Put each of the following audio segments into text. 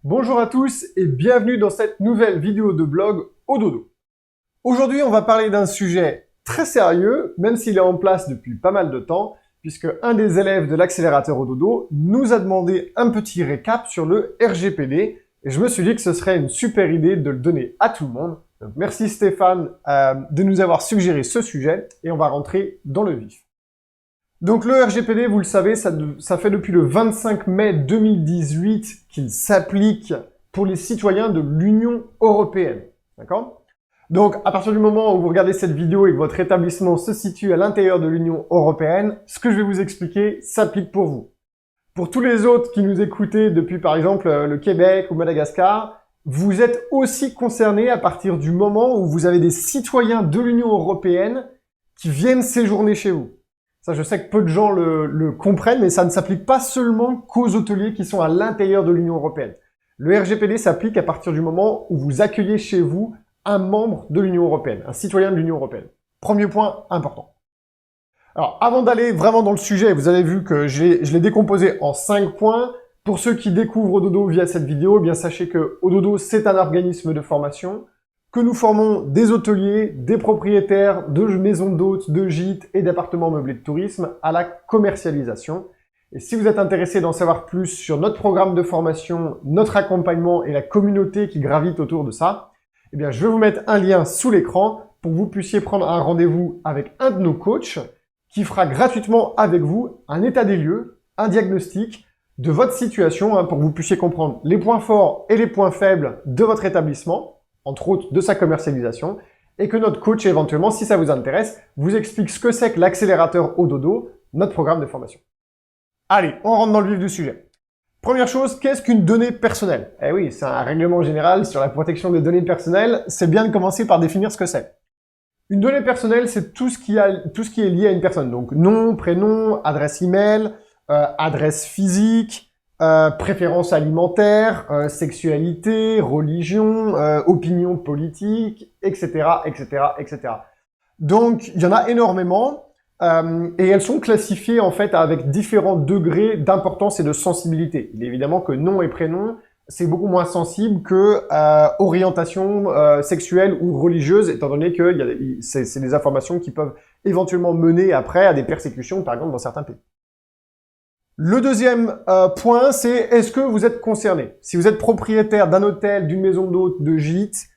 Bonjour à tous et bienvenue dans cette nouvelle vidéo de blog au dodo. Aujourd'hui, on va parler d'un sujet très sérieux, même s'il est en place depuis pas mal de temps, puisque un des élèves de l'accélérateur au dodo nous a demandé un petit récap sur le RGPD et je me suis dit que ce serait une super idée de le donner à tout le monde. Donc, merci Stéphane de nous avoir suggéré ce sujet et on va rentrer dans le vif. Donc le RGPD, vous le savez, ça fait depuis le 25 mai 2018 qu'il s'applique pour les citoyens de l'Union européenne. D'accord? Donc à partir du moment où vous regardez cette vidéo et que votre établissement se situe à l'intérieur de l'Union européenne, ce que je vais vous expliquer s'applique pour vous. Pour tous les autres qui nous écoutez depuis par exemple le Québec ou Madagascar, vous êtes aussi concernés à partir du moment où vous avez des citoyens de l'Union européenne qui viennent séjourner chez vous. Ça, je sais que peu de gens le comprennent, mais ça ne s'applique pas seulement qu'aux hôteliers qui sont à l'intérieur de l'Union européenne. Le RGPD s'applique à partir du moment où vous accueillez chez vous un membre de l'Union européenne, un citoyen de l'Union européenne. Premier point important. Alors, avant d'aller vraiment dans le sujet, vous avez vu que je l'ai décomposé en 5 points. Pour ceux qui découvrent Ododo via cette vidéo, eh bien sachez que Ododo, c'est un organisme de formation, que nous formons des hôteliers, des propriétaires de maisons d'hôtes, de gîtes et d'appartements meublés de tourisme à la commercialisation. Et si vous êtes intéressé d'en savoir plus sur notre programme de formation, notre accompagnement et la communauté qui gravite autour de ça, eh bien, je vais vous mettre un lien sous l'écran pour que vous puissiez prendre un rendez-vous avec un de nos coachs qui fera gratuitement avec vous un état des lieux, un diagnostic de votre situation pour que vous puissiez comprendre les points forts et les points faibles de votre établissement, entre autres de sa commercialisation, et que notre coach, éventuellement, si ça vous intéresse, vous explique ce que c'est que l'accélérateur au dodo, notre programme de formation. Allez, on rentre dans le vif du sujet. Première chose, qu'est-ce qu'une donnée personnelle? Eh oui, c'est un règlement général sur la protection des données personnelles, c'est bien de commencer par définir ce que c'est. Une donnée personnelle, c'est tout ce qui est lié à une personne, donc nom, prénom, adresse email, adresse physique, préférence alimentaire, sexualité, religion, opinion politique, etc., etc., etc. Donc, il y en a énormément et elles sont classifiées en fait avec différents degrés d'importance et de sensibilité. Il est évidemment que nom et prénom, c'est beaucoup moins sensible que orientation sexuelle ou religieuse, étant donné que c'est des informations qui peuvent éventuellement mener après à des persécutions, par exemple, dans certains pays. Le deuxième point, c'est est-ce que vous êtes concerné? Si vous êtes propriétaire d'un hôtel, d'une maison d'hôtes, de gîtes,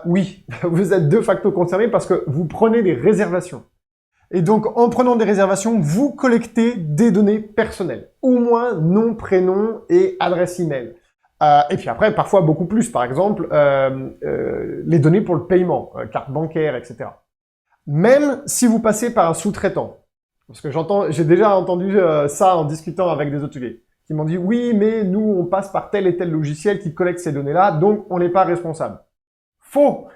oui, vous êtes de facto concerné parce que vous prenez des réservations. Et donc, en prenant des réservations, vous collectez des données personnelles. Au moins nom, prénom et adresse email. Et puis après, parfois beaucoup plus. Par exemple, les données pour le paiement, carte bancaire, etc. Même si vous passez par un sous-traitant. Parce que j'ai déjà entendu ça en discutant avec des hôteliers qui m'ont dit « Oui, mais nous, on passe par tel et tel logiciel qui collecte ces données-là, donc on n'est pas responsable. » Faux.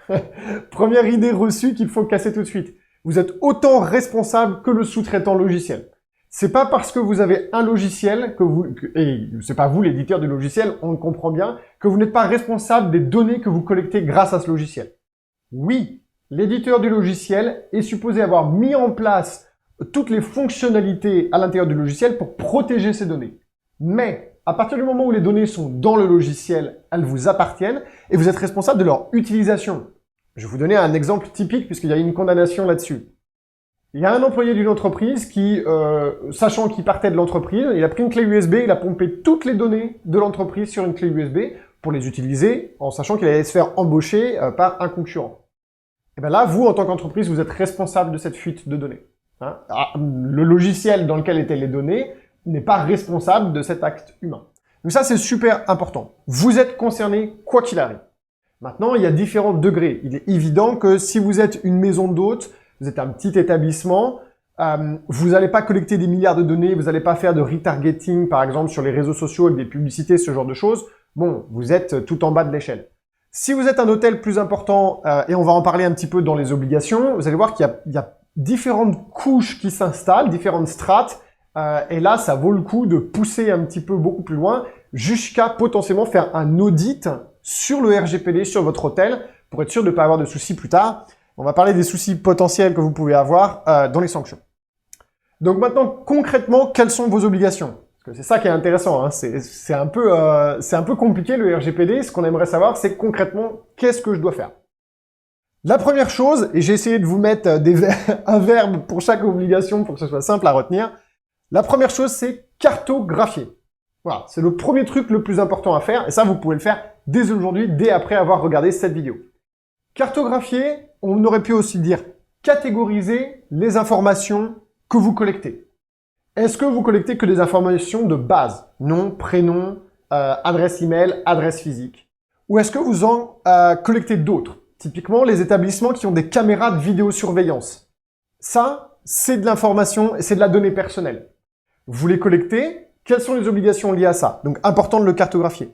Première idée reçue qu'il faut casser tout de suite. Vous êtes autant responsable que le sous-traitant logiciel. C'est pas parce que vous avez un logiciel et c'est pas vous l'éditeur du logiciel, on le comprend bien, que vous n'êtes pas responsable des données que vous collectez grâce à ce logiciel. Oui, l'éditeur du logiciel est supposé avoir mis en place toutes les fonctionnalités à l'intérieur du logiciel pour protéger ces données. Mais, à partir du moment où les données sont dans le logiciel, elles vous appartiennent et vous êtes responsable de leur utilisation. Je vais vous donner un exemple typique puisqu'il y a une condamnation là-dessus. Il y a un employé d'une entreprise qui, sachant qu'il partait de l'entreprise, il a pris une clé USB, il a pompé toutes les données de l'entreprise sur une clé USB pour les utiliser en sachant qu'il allait se faire embaucher par un concurrent. Et bien là, vous, en tant qu'entreprise, vous êtes responsable de cette fuite de données. Le logiciel dans lequel étaient les données n'est pas responsable de cet acte humain. Donc ça, c'est super important. Vous êtes concerné quoi qu'il arrive. Maintenant, il y a différents degrés. Il est évident que si vous êtes une maison d'hôtes, vous êtes un petit établissement, vous n'allez pas collecter des milliards de données, vous n'allez pas faire de retargeting, par exemple, sur les réseaux sociaux avec des publicités, ce genre de choses. Bon, vous êtes tout en bas de l'échelle. Si vous êtes un hôtel plus important, et on va en parler un petit peu dans les obligations, vous allez voir qu'il y a différentes couches qui s'installent, différentes strates, et là, ça vaut le coup de pousser un petit peu beaucoup plus loin jusqu'à potentiellement faire un audit sur le RGPD, sur votre hôtel, pour être sûr de ne pas avoir de soucis plus tard. On va parler des soucis potentiels que vous pouvez avoir dans les sanctions. Donc maintenant, concrètement, quelles sont vos obligations? C'est ça qui est intéressant, hein. C'est un peu compliqué le RGPD. Ce qu'on aimerait savoir, c'est concrètement, qu'est-ce que je dois faire? La première chose, et j'ai essayé de vous mettre un verbe pour chaque obligation pour que ce soit simple à retenir. La première chose, c'est cartographier. Voilà, c'est le premier truc le plus important à faire, et ça, vous pouvez le faire dès aujourd'hui, dès après avoir regardé cette vidéo. Cartographier, on aurait pu aussi dire catégoriser les informations que vous collectez. Est-ce que vous collectez que des informations de base? Nom, prénom, adresse email, adresse physique. Ou est-ce que vous en collectez d'autres? Typiquement, les établissements qui ont des caméras de vidéosurveillance. Ça, c'est de l'information et c'est de la donnée personnelle. Vous les collectez, quelles sont les obligations liées à ça? Donc, important de le cartographier.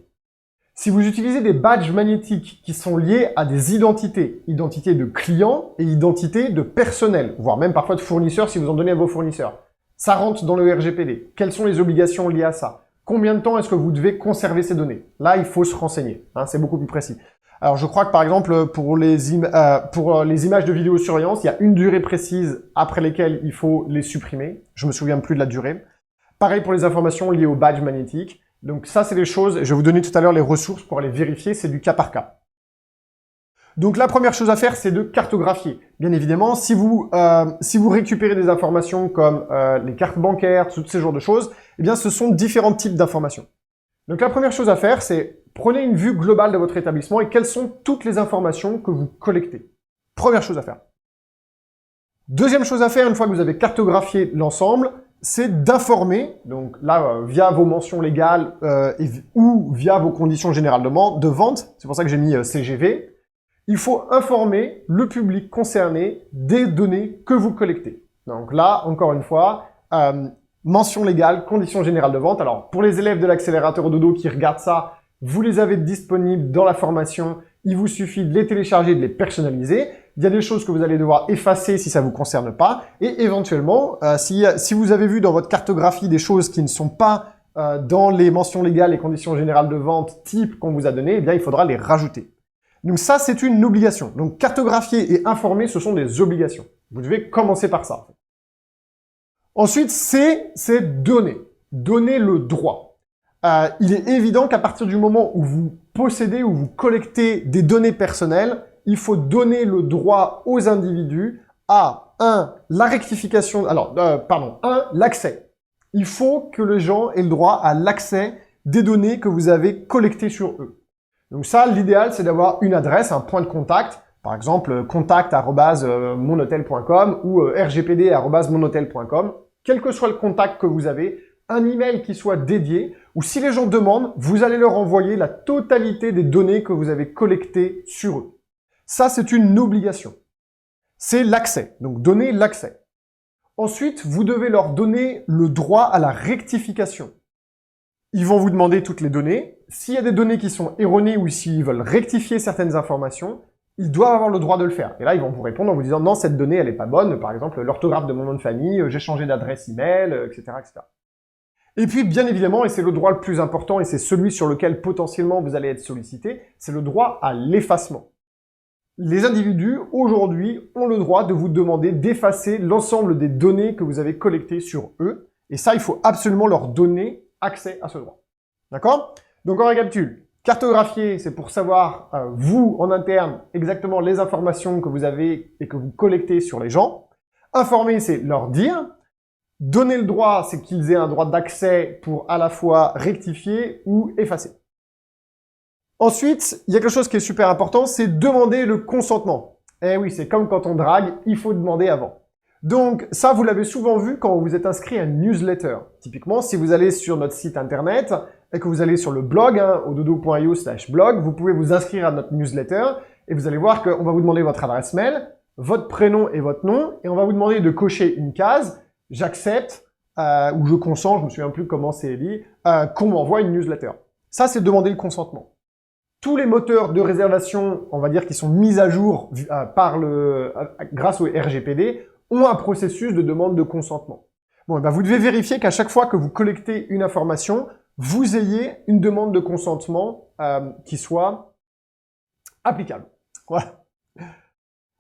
Si vous utilisez des badges magnétiques qui sont liés à des identités, identité de clients et identité de personnel, voire même parfois de fournisseurs si vous en donnez à vos fournisseurs, ça rentre dans le RGPD. Quelles sont les obligations liées à ça? Combien de temps est-ce que vous devez conserver ces données? Là, il faut se renseigner, hein, c'est beaucoup plus précis. Alors, je crois que par exemple, pour les images de vidéosurveillance, il y a une durée précise après lesquelles il faut les supprimer. Je me souviens plus de la durée. Pareil pour les informations liées au badge magnétique. Donc ça, c'est des choses, je vais vous donner tout à l'heure les ressources pour aller vérifier, c'est du cas par cas. Donc la première chose à faire, c'est de cartographier. Bien évidemment, si vous récupérez des informations comme les cartes bancaires, tous ces genres de choses, eh bien ce sont différents types d'informations. Donc la première chose à faire, c'est prenez une vue globale de votre établissement et quelles sont toutes les informations que vous collectez. Première chose à faire. Deuxième chose à faire, une fois que vous avez cartographié l'ensemble, c'est d'informer, donc là, via vos mentions légales ou via vos conditions générales de vente, c'est pour ça que j'ai mis CGV, il faut informer le public concerné des données que vous collectez. Donc là, encore une fois, mention légale, conditions générales de vente. Alors, pour les élèves de l'accélérateur Ododo qui regardent ça, vous les avez disponibles dans la formation, il vous suffit de les télécharger, de les personnaliser. Il y a des choses que vous allez devoir effacer si ça vous concerne pas. Et éventuellement, si vous avez vu dans votre cartographie des choses qui ne sont pas dans les mentions légales et conditions générales de vente type qu'on vous a donné, eh bien, il faudra les rajouter. Donc ça, c'est une obligation. Donc cartographier et informer, ce sont des obligations. Vous devez commencer par ça. Ensuite, c'est donner. Donner le droit. Il est évident qu'à partir du moment où vous possédez ou vous collectez des données personnelles, il faut donner le droit aux individus à, la rectification, l'accès. Il faut que les gens aient le droit à l'accès des données que vous avez collectées sur eux. Donc ça, l'idéal, c'est d'avoir une adresse, un point de contact, par exemple, contact@monhotel.com ou rgpd@monhotel.com. Quel que soit le contact que vous avez, un email qui soit dédié, ou si les gens demandent, vous allez leur envoyer la totalité des données que vous avez collectées sur eux. Ça, c'est une obligation. C'est l'accès. Donc, donner l'accès. Ensuite, vous devez leur donner le droit à la rectification. Ils vont vous demander toutes les données. S'il y a des données qui sont erronées ou s'ils veulent rectifier certaines informations, ils doivent avoir le droit de le faire. Et là, ils vont vous répondre en vous disant « Non, cette donnée, elle n'est pas bonne. Par exemple, l'orthographe de mon nom de famille, j'ai changé d'adresse email, etc., etc. » Et puis, bien évidemment, et c'est le droit le plus important, et c'est celui sur lequel potentiellement vous allez être sollicité, c'est le droit à l'effacement. Les individus, aujourd'hui, ont le droit de vous demander d'effacer l'ensemble des données que vous avez collectées sur eux. Et ça, il faut absolument leur donner accès à ce droit. D'accord? Donc, on récapitule. Cartographier, c'est pour savoir, vous, en interne, exactement les informations que vous avez et que vous collectez sur les gens. Informer, c'est leur dire. Donner le droit, c'est qu'ils aient un droit d'accès pour à la fois rectifier ou effacer. Ensuite, il y a quelque chose qui est super important, c'est demander le consentement. Eh oui, c'est comme quand on drague, il faut demander avant. Donc ça, vous l'avez souvent vu quand vous êtes inscrit à une newsletter. Typiquement, si vous allez sur notre site internet et que vous allez sur le blog, ododo.io/blog, vous pouvez vous inscrire à notre newsletter et vous allez voir qu'on va vous demander votre adresse mail, votre prénom et votre nom, et on va vous demander de cocher une case « J'accepte » ou « Je consens », je me souviens plus comment c'est dit, qu'on m'envoie une newsletter. Ça, c'est demander le consentement. Tous les moteurs de réservation, on va dire, qui sont mis à jour grâce au RGPD, ont un processus de demande de consentement. Bon, et ben vous devez vérifier qu'à chaque fois que vous collectez une information, vous ayez une demande de consentement qui soit applicable. Voilà.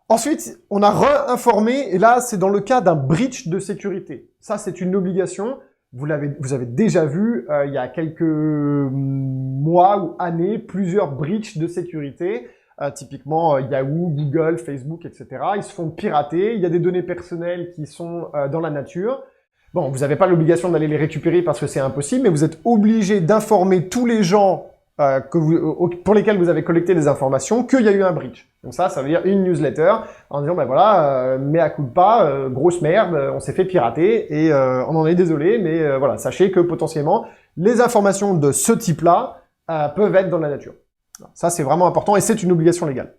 Ensuite, on a réinformé, et là, c'est dans le cas d'un breach de sécurité. Ça, c'est une obligation. vous avez déjà vu il y a quelques mois ou années plusieurs breaches de sécurité. Typiquement Yahoo, Google, Facebook, etc. Ils se font pirater, il y a des données personnelles qui sont dans la nature. Bon, vous n'avez pas l'obligation d'aller les récupérer parce que c'est impossible, mais vous êtes obligé d'informer tous les gens pour lesquels vous avez collecté des informations qu'il y a eu un breach. Donc ça veut dire une newsletter en disant, ben voilà, mea culpa, grosse merde, on s'est fait pirater et on en est désolé, mais voilà, sachez que potentiellement, les informations de ce type-là peuvent être dans la nature. Ça, c'est vraiment important et c'est une obligation légale.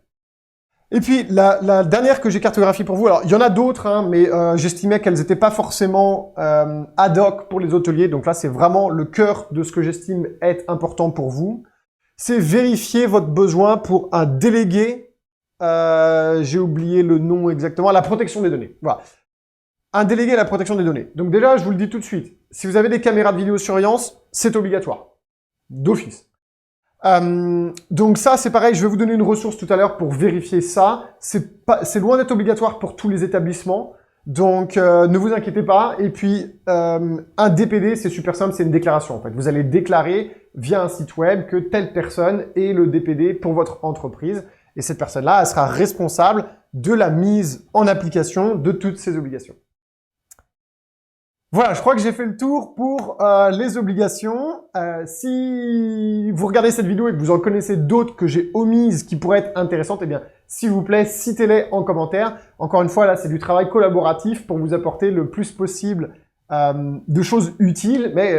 Et puis, la dernière que j'ai cartographiée pour vous, alors il y en a d'autres, hein, mais j'estimais qu'elles n'étaient pas forcément ad hoc pour les hôteliers, donc là, c'est vraiment le cœur de ce que j'estime être important pour vous. C'est vérifier votre besoin pour un délégué, j'ai oublié le nom exactement, à la protection des données. Voilà. Un délégué à la protection des données. Donc déjà, je vous le dis tout de suite, si vous avez des caméras de vidéosurveillance, c'est obligatoire, d'office. Donc ça, c'est pareil, je vais vous donner une ressource tout à l'heure pour vérifier ça. C'est loin d'être obligatoire pour tous les établissements, donc ne vous inquiétez pas. Et puis, un DPD, c'est super simple, c'est une déclaration en fait. Vous allez déclarer via un site web que telle personne est le DPD pour votre entreprise. Et cette personne-là, elle sera responsable de la mise en application de toutes ces obligations. Voilà, je crois que j'ai fait le tour pour les obligations. Si vous regardez cette vidéo et que vous en connaissez d'autres que j'ai omises qui pourraient être intéressantes, eh bien, s'il vous plaît, citez-les en commentaire. Encore une fois, là, c'est du travail collaboratif pour vous apporter le plus possible de choses utiles, mais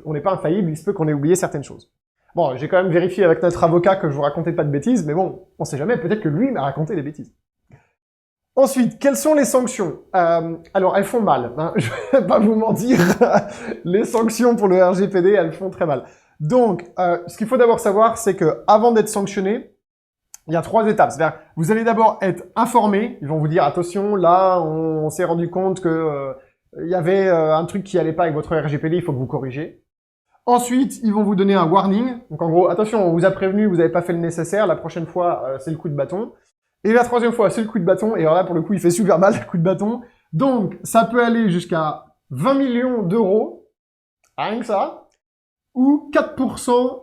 on n'est pas infaillible, il se peut qu'on ait oublié certaines choses. Bon, j'ai quand même vérifié avec notre avocat que je vous racontais pas de bêtises, mais bon, on sait jamais, peut-être que lui m'a raconté des bêtises. Ensuite, quelles sont les sanctions? Alors, elles font mal, hein, je vais pas vous mentir, les sanctions pour le RGPD, elles font très mal. Donc, ce qu'il faut d'abord savoir, c'est que avant d'être sanctionné, il y a 3 étapes. C'est-à-dire, vous allez d'abord être informé, ils vont vous dire, attention, là, on s'est rendu compte que il y avait un truc qui allait pas avec votre RGPD, il faut que vous corrigez. Ensuite, ils vont vous donner un warning, donc en gros, attention, on vous a prévenu, vous n'avez pas fait le nécessaire, la prochaine fois, c'est le coup de bâton. Et la 3e fois, c'est le coup de bâton. Et alors là, pour le coup, il fait super mal, le coup de bâton. Donc, ça peut aller jusqu'à 20 millions d'euros, rien que ça, ou 4%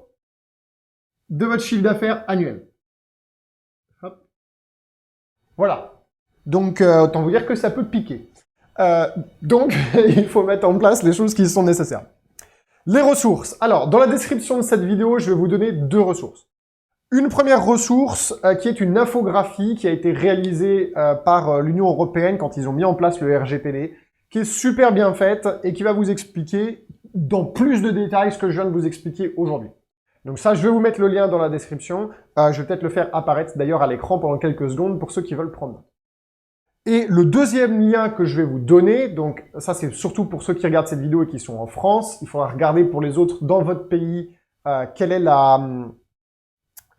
de votre chiffre d'affaires annuel. Hop. Voilà. Donc, autant vous dire que ça peut piquer. Donc, il faut mettre en place les choses qui sont nécessaires. Les ressources. Alors, dans la description de cette vidéo, je vais vous donner 2 ressources. Une première ressource qui est une infographie qui a été réalisée par l'Union européenne quand ils ont mis en place le RGPD, qui est super bien faite et qui va vous expliquer dans plus de détails ce que je viens de vous expliquer aujourd'hui. Donc ça, je vais vous mettre le lien dans la description. Je vais peut-être le faire apparaître d'ailleurs à l'écran pendant quelques secondes pour ceux qui veulent prendre note. Et le deuxième lien que je vais vous donner, donc ça c'est surtout pour ceux qui regardent cette vidéo et qui sont en France, il faudra regarder pour les autres dans votre pays quelle est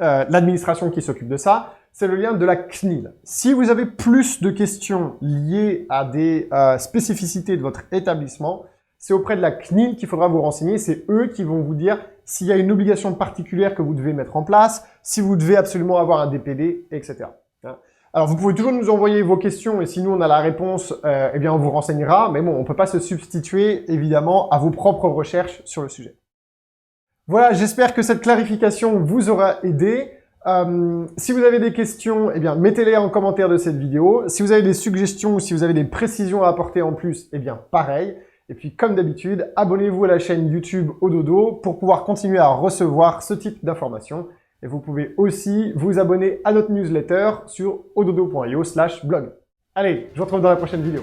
l'administration qui s'occupe de ça, c'est le lien de la CNIL. Si vous avez plus de questions liées à des spécificités de votre établissement, c'est auprès de la CNIL qu'il faudra vous renseigner. C'est eux qui vont vous dire s'il y a une obligation particulière que vous devez mettre en place, si vous devez absolument avoir un DPD, etc. Alors, vous pouvez toujours nous envoyer vos questions et si nous, on a la réponse, eh bien, on vous renseignera. Mais bon, on ne peut pas se substituer, évidemment, à vos propres recherches sur le sujet. Voilà, j'espère que cette clarification vous aura aidé. Si vous avez des questions, eh bien, mettez-les en commentaire de cette vidéo. Si vous avez des suggestions ou si vous avez des précisions à apporter en plus, eh bien, pareil. Et puis, comme d'habitude, abonnez-vous à la chaîne YouTube Ododo pour pouvoir continuer à recevoir ce type d'informations. Et vous pouvez aussi vous abonner à notre newsletter sur ododo.io/blog. Allez, je vous retrouve dans la prochaine vidéo.